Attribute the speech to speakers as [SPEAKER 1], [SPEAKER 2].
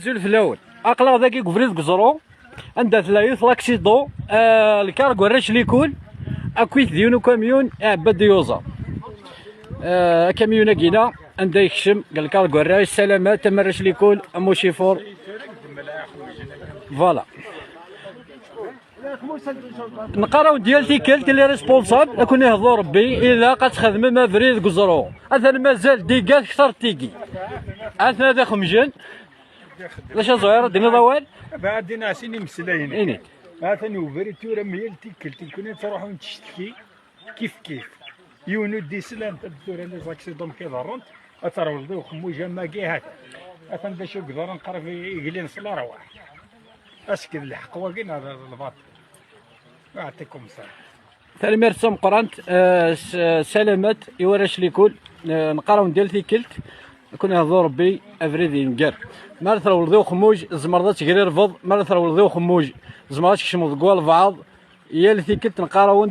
[SPEAKER 1] نزول في الاول اقلا ذاك كفريد كزرو عندها ثلاث لاكسيدو الكارغو الرش ليكول اكويت ديونو كاميون عباد يوزا كاميون كينا عندها يكشم قال الكارغو الرش سلامات تمرش ليكول امو شيفور فوالا نقراو ديال تيكلت اللي ريسبونسابل كون يهضر ربي الا قتخدم ما فريد كزرو اثنا مازال ديكال كثر تيكي اثنا ذا خمجن لاش زهير دينا ضوال
[SPEAKER 2] بعدين عسيني مسلاين
[SPEAKER 1] إني
[SPEAKER 2] مثلا وفريتورا ميال تيكل كنا تروحوا نتشتكي كيف يونو دي سلام تدور لي زاكسيدوم كيضرون اثر ولدو خموجه ما كيهات اثن دا شو قدر نقرا في يقلين صلا رواح اسكت الحق واقين هذا الباطل يعطيكم الصحه
[SPEAKER 1] ثاني مرسم قرانت سلامات يورش ليكول نقراو ديال تيكلت كون يهضر ربي افريدي نقر مالثرا ولدو خموج زمرضات غير رفض مالثرا ولدو خموج زمرات كشمو ذكوال بعض يا اللي تيكلت نقراو